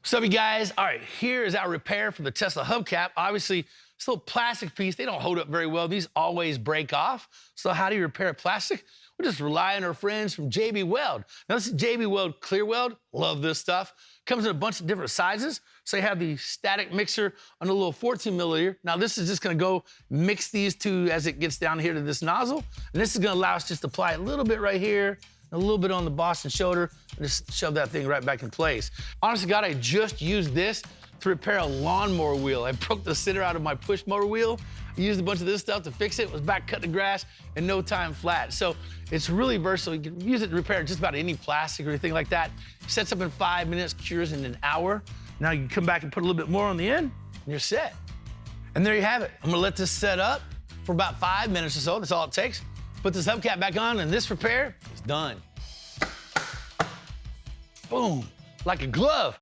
What's up, you guys? All right, here is our repair for the Tesla hubcap. Obviously, this little plastic piece, they don't hold up very well. These always break off. So how do you repair plastic? We just rely on our friends from JB Weld. Now, this is JB Weld ClearWeld. Love this stuff. Comes in a bunch of different sizes. So you have the static mixer on a little 14 milliliter. Now, this is just gonna go mix these two as it gets down here to this nozzle. And this is gonna allow us just to apply a little bit right here, a little bit on the Boston shoulder, and just shove that thing right back in place. Honestly, God, I just used this to repair a lawnmower wheel. I broke the center out of my push mower wheel. I used a bunch of this stuff to fix it. Was back cutting the grass in no time flat. So it's really versatile. You can use it to repair just about any plastic or anything like that. Sets up in 5 minutes, cures in an hour. Now you can come back and put a little bit more on the end, and you're set. And there you have it. I'm gonna let this set up for about 5 minutes or so. That's all it takes. Put this hubcap back on, and this repair is done. Boom, like a glove.